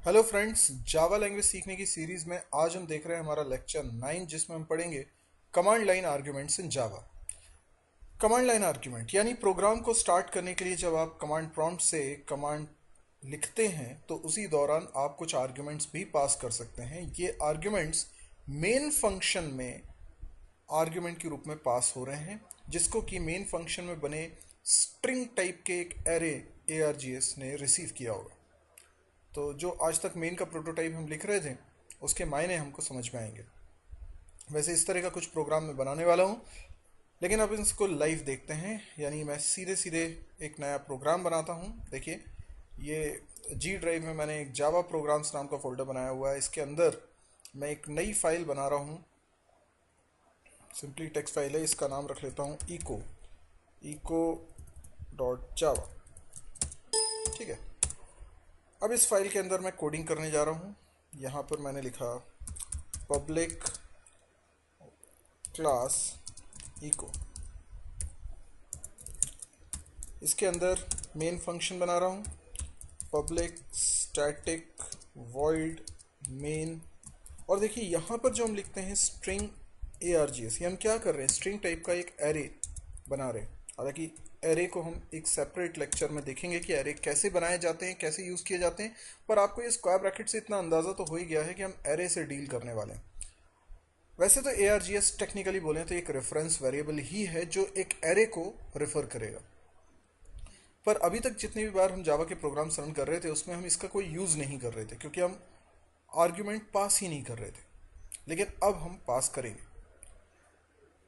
Hello friends, Java language सीखने की series में आज हम देख रहे हैं हमारा लेक्चर 9 जिसमें हम पढ़ेंगे command line arguments in Java. Command line argument यानी प्रोग्राम को स्टार्ट करने के लिए जब आप कमांड प्रॉम्प्ट से कमांड लिखते हैं तो उसी दौरान आप कुछ आर्ग्यूमेंट्स भी पास कर सकते हैं। ये आर्ग्यूमेंट्स मेन फंक्शन में आर्ग्यूमेंट के रूप में पास हो रहे हैं, जिसको कि मेन फंक्शन में बने स्ट्रिंग टाइप के एक एरे ARGS ने रिसीव किया होगा। तो जो आज तक मेन का प्रोटोटाइप हम लिख रहे थे उसके मायने हमको समझ में आएंगे। वैसे इस तरह का कुछ प्रोग्राम मैं बनाने वाला हूँ, लेकिन अब इसको लाइव देखते हैं। यानी मैं सीधे सीधे एक नया प्रोग्राम बनाता हूँ। देखिए, ये जी ड्राइव में मैंने एक जावा प्रोग्राम्स नाम का फोल्डर बनाया हुआ है। इसके अंदर मैं एक नई फाइल बना रहा हूँ, सिंपली टेक्स्ट फाइल है। इसका नाम रख लेता हूँ eco.java। ठीक है, अब इस फाइल के अंदर मैं कोडिंग करने जा रहा हूँ। यहाँ पर मैंने लिखा पब्लिक क्लास इको। इसके अंदर मेन फंक्शन बना रहा हूँ, पब्लिक स्टैटिक वॉइड मेन। और देखिए यहाँ पर जो हम लिखते हैं स्ट्रिंग ARGS, ये हम क्या कर रहे हैं, स्ट्रिंग टाइप का एक एरे बना रहे हैं। हालांकि एरे को हम एक सेपरेट लेक्चर में देखेंगे कि एरे कैसे बनाए जाते हैं, कैसे यूज़ किए जाते हैं, पर आपको ये स्क्वायर ब्रैकेट से इतना अंदाज़ा तो हो ही गया है कि हम एरे से डील करने वाले हैं। वैसे तो ARGS टेक्निकली बोलें तो एक रेफरेंस वेरिएबल ही है जो एक एरे को रेफर करेगा, पर अभी तक जितनी भी बार हम जावा के प्रोग्राम्स रन कर रहे थे उसमें हम इसका कोई यूज़ नहीं कर रहे थे, क्योंकि हम आर्ग्यूमेंट पास ही नहीं कर रहे थे। लेकिन अब हम पास करेंगे।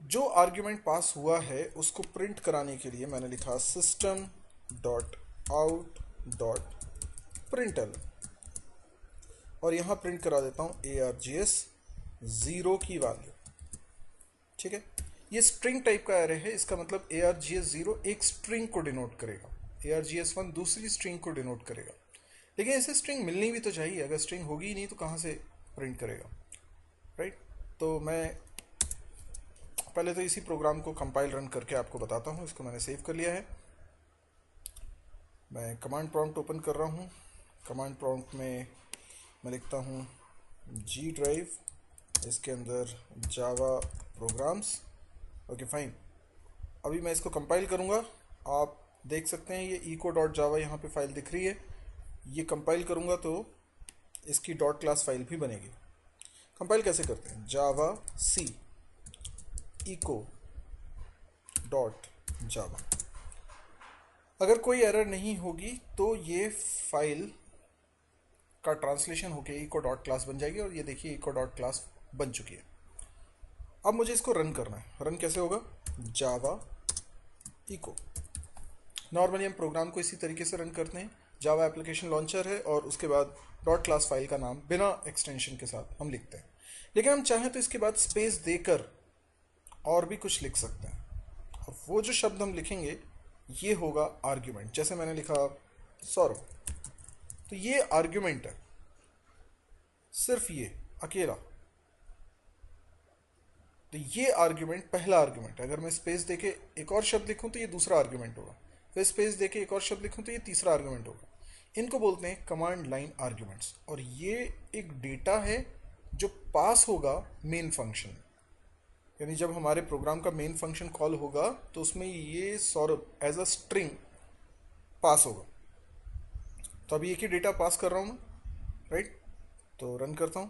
जो आर्ग्यूमेंट पास हुआ है उसको प्रिंट कराने के लिए मैंने लिखा system डॉट आउट डॉट प्रिंटल, और यहाँ प्रिंट करा देता हूँ ARGS 0 की वैल्यू। ठीक है, ये स्ट्रिंग टाइप का एरे है। इसका मतलब ARGS 0 एक स्ट्रिंग को डिनोट करेगा, ARGS 1 दूसरी स्ट्रिंग को डिनोट करेगा। लेकिन ऐसे स्ट्रिंग मिलनी भी तो चाहिए, अगर स्ट्रिंग होगी ही नहीं तो कहाँ से प्रिंट करेगा, राइट। तो मैं पहले तो इसी प्रोग्राम को कंपाइल रन करके आपको बताता हूँ। इसको मैंने सेव कर लिया है। मैं कमांड प्रॉम्प्ट ओपन कर रहा हूँ। कमांड प्रॉम्प्ट में मैं लिखता हूँ जी ड्राइव, इसके अंदर जावा प्रोग्राम्स। ओके फाइन, अभी मैं इसको कंपाइल करूँगा। आप देख सकते हैं ये eco.java यहाँ पे फाइल दिख रही है। ये कंपाइल करूँगा तो इसकी डॉट क्लास फाइल भी बनेगी। कंपाइल कैसे करते हैं, जावा सी eco.java। अगर कोई एरर नहीं होगी तो ये फाइल का ट्रांसलेशन होके eco.class बन जाएगी, और ये देखिए eco.class बन चुकी है। अब मुझे इसको रन करना है। रन कैसे होगा, जावा इको। नॉर्मली हम प्रोग्राम को इसी तरीके से रन करते हैं। जावा एप्लीकेशन लॉन्चर है और उसके बाद डॉट क्लास फाइल का नाम बिना एक्सटेंशन के साथ हम लिखते हैं। लेकिन हम चाहें तो इसके बाद स्पेस देकर और भी कुछ लिख सकते हैं। अब वो जो शब्द हम लिखेंगे ये होगा आर्ग्यूमेंट। जैसे मैंने लिखा सौरभ, तो ये आर्ग्यूमेंट है, सिर्फ ये अकेला। तो ये आर्ग्यूमेंट पहला आर्ग्यूमेंट है। अगर मैं स्पेस देके एक और शब्द लिखूं तो ये दूसरा आर्ग्यूमेंट होगा, फिर स्पेस देके एक और शब्द लिखूं तो ये तीसरा आर्ग्यूमेंट होगा। इनको बोलते हैं कमांड लाइन आर्ग्यूमेंट्स, और ये एक डेटा है जो पास होगा मेन फंक्शन में। यानी जब हमारे प्रोग्राम का मेन फंक्शन कॉल होगा तो उसमें ये Saurabh as a string pass होगा। तो अभी एक ही डेटा पास कर रहा हूँ मैं, राइट। तो रन करता हूँ।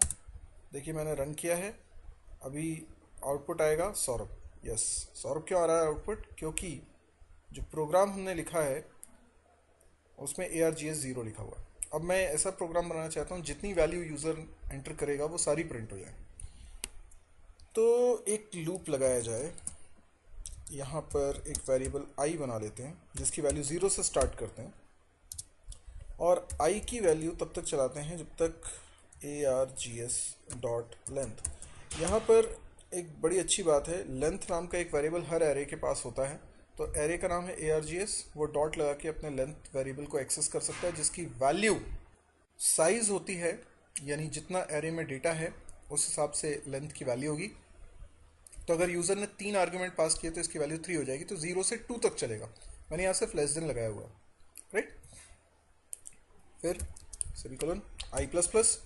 देखिए मैंने रन किया है, अभी आउटपुट आएगा सौरभ। यस, सौरभ क्यों आ रहा है आउटपुट, क्योंकि जो प्रोग्राम हमने लिखा है उसमें ARGS 0 लिखा हुआ है। अब मैं ऐसा प्रोग्राम बनाना चाहता हूँ जितनी वैल्यू यूज़र एंटर करेगा वो सारी प्रिंट हो जाए। तो एक लूप लगाया जाए। यहाँ पर एक वेरिएबल i बना लेते हैं जिसकी वैल्यू 0 से स्टार्ट करते हैं, और i की वैल्यू तब तक चलाते हैं जब तक ARGS डॉट लेंथ। यहाँ पर एक बड़ी अच्छी बात है, लेंथ नाम का एक वेरिएबल हर एरे के पास होता है। तो एरे का नाम है ARGS, वो डॉट लगा के अपने लेंथ वेरिएबल को एक्सेस कर सकता है, जिसकी वैल्यू साइज होती है, यानी जितना एरे में डेटा है उस हिसाब से लेंथ की वैल्यू होगी। तो अगर यूज़र ने 3 आर्ग्यूमेंट पास किए तो इसकी वैल्यू 3 हो जाएगी। तो 0 से 2 तक चलेगा। मैंने यहाँ सिर्फ लेस देन लगाया हुआ है, राइट। फिर सेमीकोलन आई प्लस प्लस,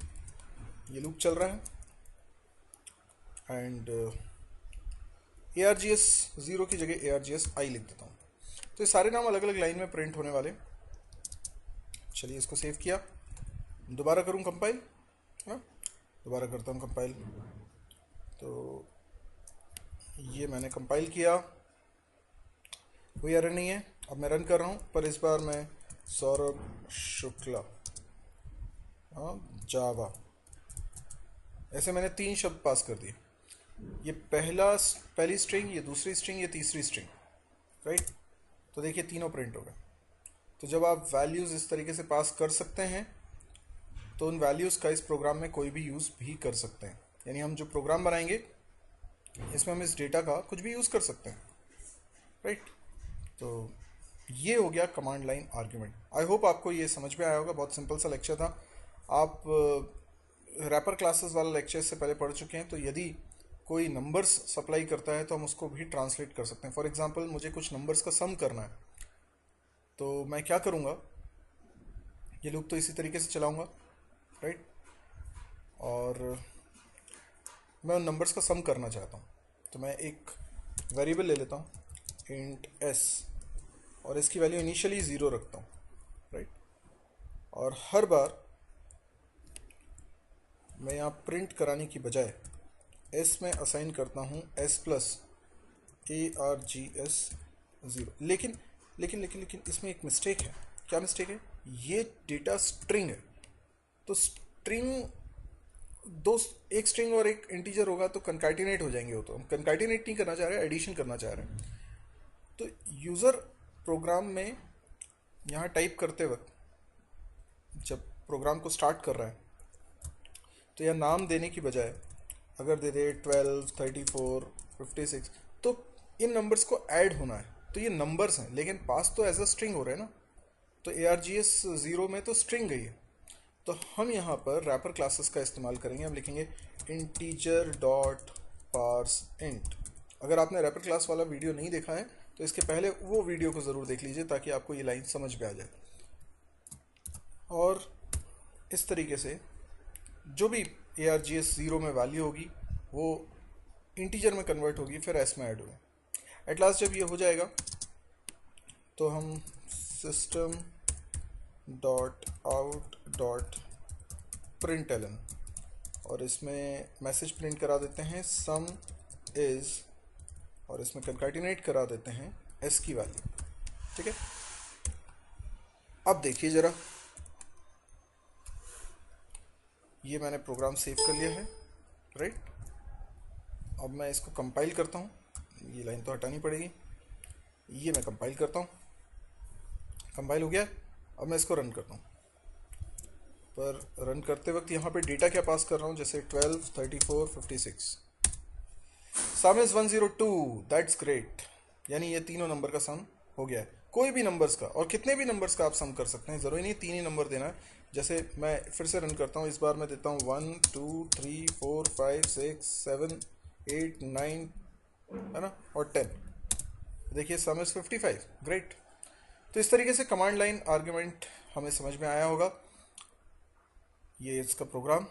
ये लूप चल रहा है, एंड ARGS 0 की जगह ARGS I लिख देता हूँ। तो ये सारे नाम अलग अलग लाइन में प्रिंट होने वाले। चलिए इसको सेव किया, दोबारा करूँ कंपाइल, हाँ दोबारा करता हूँ कंपाइल। तो ये मैंने कंपाइल किया, कोई एरर नहीं है। अब मैं रन कर रहा हूँ, पर इस बार मैं सौरभ शुक्ला जावा, ऐसे मैंने 3 शब्द पास कर दिए। ये पहली स्ट्रिंग, ये दूसरी स्ट्रिंग, ये तीसरी स्ट्रिंग, राइट। तो देखिए तीनों प्रिंट हो गए। तो जब आप वैल्यूज़ इस तरीके से पास कर सकते हैं तो उन वैल्यूज़ का इस प्रोग्राम में कोई भी यूज़ भी कर सकते हैं। यानी हम जो प्रोग्राम बनाएंगे इसमें हम इस डेटा का कुछ भी यूज़ कर सकते हैं, राइट। तो ये हो गया command line argument. I hope आपको ये समझ में आया होगा। बहुत सिंपल सा लेक्चर था। आप रैपर क्लासेस वाला लेक्चर से पहले पढ़ चुके हैं। तो यदि कोई नंबर्स सप्लाई करता है तो हम उसको भी ट्रांसलेट कर सकते हैं। फॉर एग्जांपल मुझे कुछ नंबर्स का सम करना है, तो मैं क्या करूँगा, ये लूप तो इसी तरीके से चलाऊँगा, राइट। और मैं उन नंबर्स का सम करना चाहता हूँ, तो मैं एक वेरिएबल ले लेता हूँ इंट s, और इसकी वैल्यू इनिशियली 0 रखता हूँ, राइट। और हर बार मैं यहाँ प्रिंट कराने की बजाय s में असाइन करता हूँ s प्लस ARGS 0। लेकिन लेकिन लेकिन लेकिन इसमें एक मिस्टेक है। क्या मिस्टेक है? ये डेटा स्ट्रिंग है, तो स्ट्रिंग एक स्ट्रिंग और एक इंटीजर होगा तो कंकैटिनेट हो जाएंगे। वो तो हम कंकैटिनेट नहीं करना चाह रहे, एडिशन करना चाह रहे हैं। तो यूज़र प्रोग्राम में यहाँ टाइप करते वक्त जब प्रोग्राम को स्टार्ट कर रहा है तो यह नाम देने की बजाय अगर दे दे 12, 34, 56, तो इन नंबर्स को ऐड होना है। तो ये नंबर्स हैं लेकिन पास तो एज अ स्ट्रिंग हो रहे हैं ना। तो ARGS 0 में तो स्ट्रिंग गई है। तो हम यहाँ पर रैपर क्लासेस का इस्तेमाल करेंगे। हम लिखेंगे इंटीजर डॉट पार्स इंट। अगर आपने रैपर क्लास वाला वीडियो नहीं देखा है तो इसके पहले वो वीडियो को ज़रूर देख लीजिए ताकि आपको ये लाइन समझ में आ जाए। और इस तरीके से जो भी ARGS 0 में वैल्यू होगी वो इंटीजर में कन्वर्ट होगी, फिर s में ऐड होगी। एट लास्ट जब ये हो जाएगा तो हम system dot out dot println और इसमें मैसेज प्रिंट करा देते हैं सम इज़, और इसमें कंकैटिनेट करा देते हैं s की वैल्यू, ठीक है। अब देखिए ज़रा, ये मैंने प्रोग्राम सेव कर लिया है, राइट। अब मैं इसको कंपाइल करता हूँ। ये लाइन तो हटानी पड़ेगी। ये मैं कंपाइल करता हूँ, कंपाइल हो गया। अब मैं इसको रन करता हूँ। पर रन करते वक्त यहाँ पे डेटा क्या पास कर रहा हूँ, जैसे 12, 34, 56। सम इज़ 102, दैट्स ग्रेट। यानी ये तीनों नंबर का सम हो गया है। कोई भी नंबर्स का, और कितने भी नंबर्स का आप सम कर सकते हैं, ज़रूरी नहीं 3 ही नंबर देना है। जैसे मैं फिर से रन करता हूँ, इस बार मैं देता हूँ 1, 2, 3, 4, 5, 6, 7, 8, 9, है ना, और 10। देखिए सम इज़ 55, ग्रेट। तो इस तरीके से कमांड लाइन आर्ग्यूमेंट हमें समझ में आया होगा। ये इसका प्रोग्राम।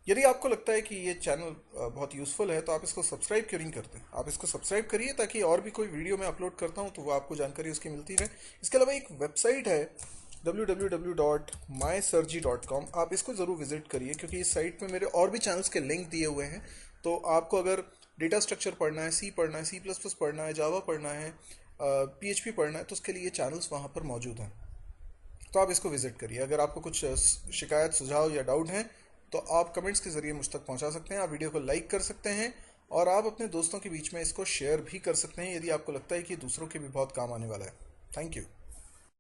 यदि आपको लगता है कि ये चैनल बहुत यूज़फुल है तो आप इसको सब्सक्राइब क्यों नहीं करते। आप इसको सब्सक्राइब करिए ताकि और भी कोई वीडियो मैं अपलोड करता हूँ तो वो आपको जानकारी उसकी मिलती रहे। इसके अलावा एक वेबसाइट है www.mysirji.com, आप इसको ज़रूर विजिट करिए क्योंकि इस साइट में मेरे और भी चैनल्स के लिंक दिए हुए हैं। तो आपको अगर डेटा स्ट्रक्चर पढ़ना है, C पढ़ना है, C++ पढ़ना है, जावा पढ़ना है, PHP पढ़ना है, तो उसके लिए चैनल्स वहाँ पर मौजूद हैं। तो आप इसको विजिट करिए। अगर आपको कुछ शिकायत, सुझाव या डाउट हैं तो आप कमेंट्स के ज़रिए मुझ तक पहुंचा सकते हैं। आप वीडियो को लाइक कर सकते हैं और आप अपने दोस्तों के बीच में इसको शेयर भी कर सकते हैं यदि आपको लगता है कि दूसरों के भी बहुत काम आने वाला है। Thank you.